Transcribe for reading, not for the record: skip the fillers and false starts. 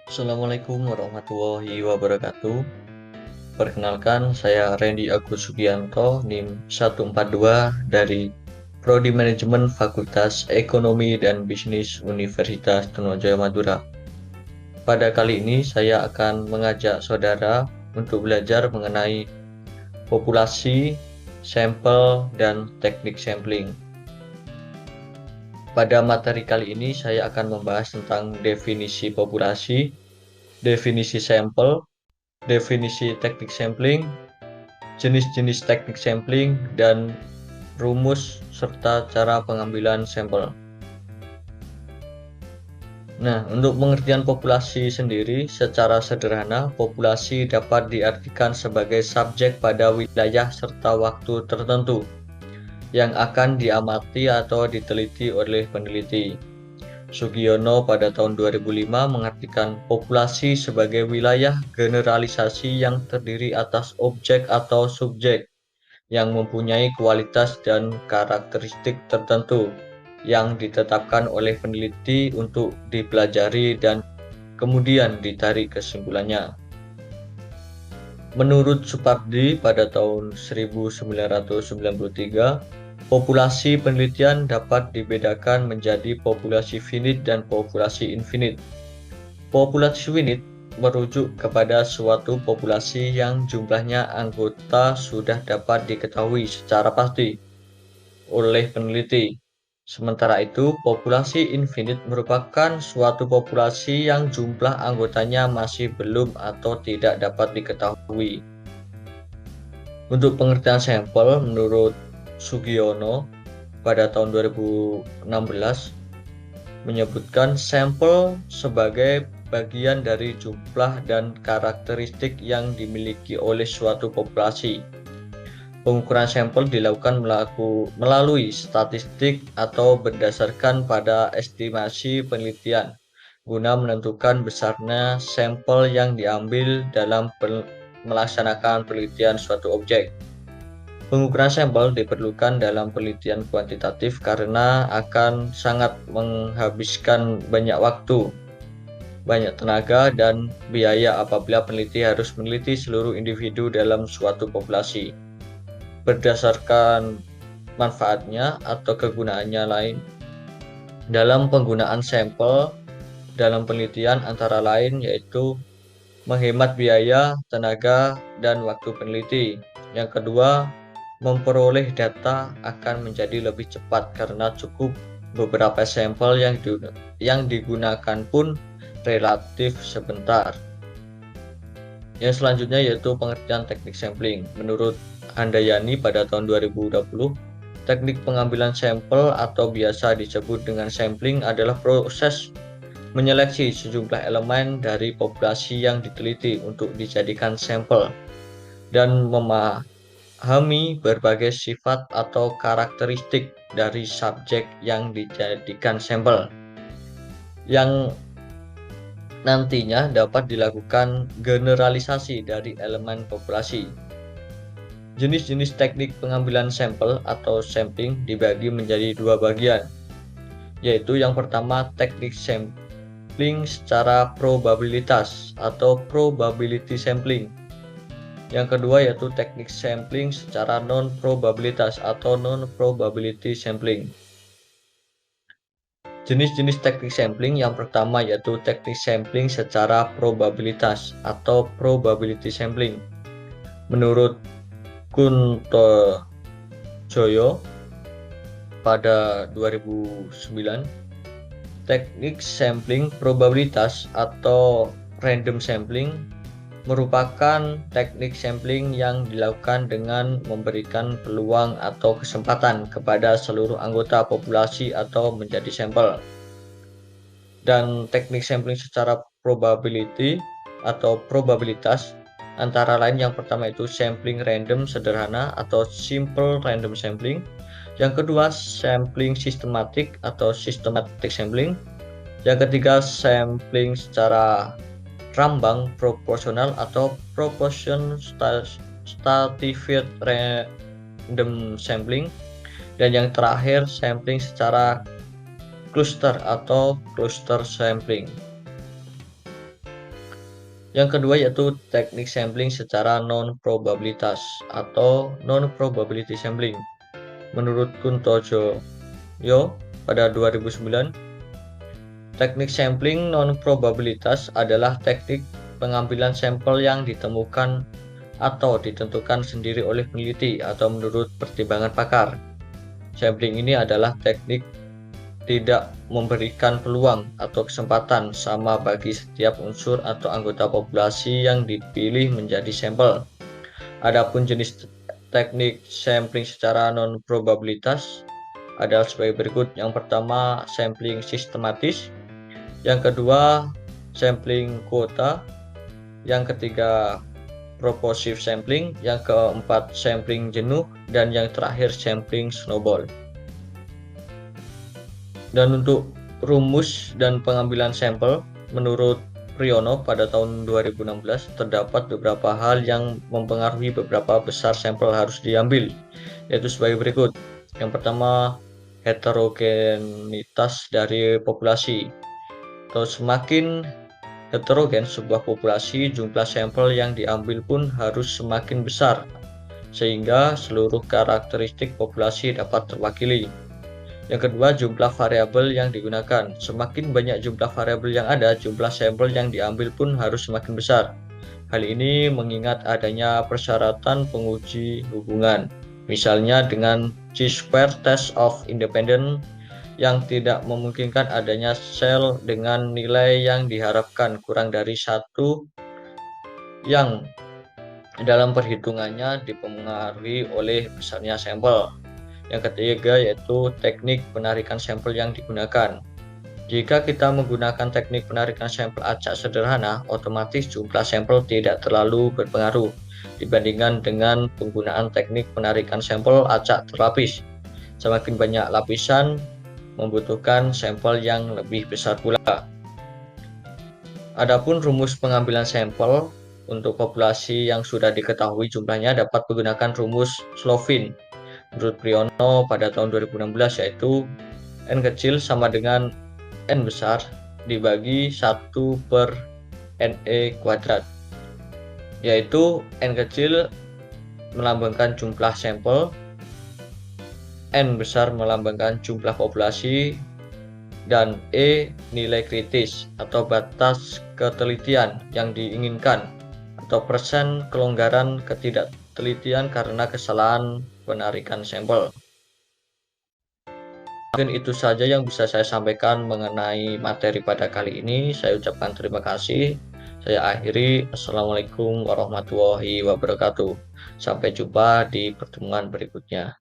Assalamualaikum warahmatullahi wabarakatuh. Perkenalkan, saya Randy Agus Sugianto, NIM 142 dari Prodi Manajemen Fakultas Ekonomi dan Bisnis Universitas Trunojoyo Madura. Pada kali ini saya akan mengajak saudara untuk belajar mengenai populasi, sampel, dan teknik sampling. Pada materi kali ini saya akan membahas tentang definisi populasi, definisi sampel, definisi teknik sampling, jenis-jenis teknik sampling, dan rumus serta cara pengambilan sampel. Nah, untuk pengertian populasi sendiri, secara sederhana, populasi dapat diartikan sebagai subjek pada wilayah serta waktu tertentu yang akan diamati atau diteliti oleh peneliti. Sugiono pada tahun 2005 mengartikan populasi sebagai wilayah generalisasi yang terdiri atas objek atau subjek yang mempunyai kualitas dan karakteristik tertentu yang ditetapkan oleh peneliti untuk dipelajari dan kemudian ditarik kesimpulannya. Menurut Supardi pada tahun 1993, populasi penelitian dapat dibedakan menjadi populasi finite dan populasi infinite. Populasi finite merujuk kepada suatu populasi yang jumlahnya anggota sudah dapat diketahui secara pasti oleh peneliti. Sementara itu, populasi infinite merupakan suatu populasi yang jumlah anggotanya masih belum atau tidak dapat diketahui. Untuk pengertian sampel, menurut Sugiono pada tahun 2016 menyebutkan sampel sebagai bagian dari jumlah dan karakteristik yang dimiliki oleh suatu populasi. Pengukuran sampel dilakukan melalui statistik atau berdasarkan pada estimasi penelitian guna menentukan besarnya sampel yang diambil dalam melaksanakan penelitian suatu objek. Pengukuran sampel diperlukan dalam penelitian kuantitatif karena akan sangat menghabiskan banyak waktu, banyak tenaga, dan biaya apabila peneliti harus meneliti seluruh individu dalam suatu populasi. Berdasarkan manfaatnya atau kegunaannya lain dalam penggunaan sampel dalam penelitian antara lain yaitu menghemat biaya, tenaga, dan waktu peneliti. Yang kedua, memperoleh data akan menjadi lebih cepat karena cukup beberapa sampel yang digunakan pun relatif sebentar. Yang selanjutnya yaitu pengertian teknik sampling. Menurut Handayani pada tahun 2020, teknik pengambilan sampel atau biasa disebut dengan sampling adalah proses menyeleksi sejumlah elemen dari populasi yang diteliti untuk dijadikan sampel dan memahami berbagai sifat atau karakteristik dari subjek yang dijadikan sampel yang nantinya dapat dilakukan generalisasi dari elemen populasi. Jenis-jenis teknik pengambilan sampel atau sampling dibagi menjadi dua bagian, yaitu yang pertama teknik sampling secara probabilitas atau probability sampling. Yang kedua yaitu teknik sampling secara non-probabilitas atau non-probability sampling. Jenis-jenis teknik sampling yang pertama yaitu teknik sampling secara probabilitas atau probability sampling. Menurut Kunto Joyo pada 2009, teknik sampling probabilitas atau random sampling merupakan teknik sampling yang dilakukan dengan memberikan peluang atau kesempatan kepada seluruh anggota populasi atau menjadi sampel. Dan teknik sampling secara probability atau probabilitas antara lain yang pertama itu sampling random sederhana atau simple random sampling. Yang kedua sampling sistematik atau systematic sampling. Yang ketiga sampling secara rambang proporsional atau proportion stratified random sampling. Dan yang terakhir sampling secara cluster atau cluster sampling. Yang kedua yaitu teknik sampling secara non-probabilitas atau non-probability sampling. Menurut Kunto Joyo pada 2009, teknik sampling non-probabilitas adalah teknik pengambilan sampel yang ditemukan atau ditentukan sendiri oleh peneliti atau menurut pertimbangan pakar. Sampling ini adalah teknik tidak memberikan peluang atau kesempatan sama bagi setiap unsur atau anggota populasi yang dipilih menjadi sampel. Adapun jenis teknik sampling secara non-probabilitas adalah sebagai berikut. Yang pertama, sampling sistematis. Yang kedua, sampling kuota. Yang ketiga, proportive sampling. Yang keempat, sampling jenuh. Dan yang terakhir, sampling snowball. Dan untuk rumus dan pengambilan sampel, menurut Priyono pada tahun 2016 terdapat beberapa hal yang mempengaruhi beberapa besar sampel harus diambil, yaitu sebagai berikut. Yang pertama, heterogenitas dari populasi. Atau semakin heterogen sebuah populasi, jumlah sampel yang diambil pun harus semakin besar, sehingga seluruh karakteristik populasi dapat terwakili. Yang kedua, jumlah variabel yang digunakan. Semakin banyak jumlah variabel yang ada, jumlah sampel yang diambil pun harus semakin besar. Hal ini mengingat adanya persyaratan penguji hubungan. Misalnya dengan chi-square test of independence yang tidak memungkinkan adanya sel dengan nilai yang diharapkan kurang dari 1 yang dalam perhitungannya dipengaruhi oleh besarnya sampel. Yang ketiga yaitu teknik penarikan sampel yang digunakan. Jika kita menggunakan teknik penarikan sampel acak sederhana, otomatis jumlah sampel tidak terlalu berpengaruh dibandingkan dengan penggunaan teknik penarikan sampel acak terlapis. Semakin banyak lapisan membutuhkan sampel yang lebih besar pula. Adapun rumus pengambilan sampel untuk populasi yang sudah diketahui jumlahnya dapat menggunakan rumus Slovin. Menurut Priyono pada tahun 2016 yaitu N kecil sama dengan N besar dibagi 1 per NE kuadrat, yaitu N kecil melambangkan jumlah sampel, N besar melambangkan jumlah populasi, dan E nilai kritis atau batas ketelitian yang diinginkan atau persen kelonggaran ketidaktelitian karena kesalahan penarikan sampel. Mungkin itu saja yang bisa saya sampaikan mengenai materi pada kali ini. Saya ucapkan terima kasih. Saya akhiri. Assalamualaikum warahmatullahi wabarakatuh. Sampai jumpa di pertemuan berikutnya.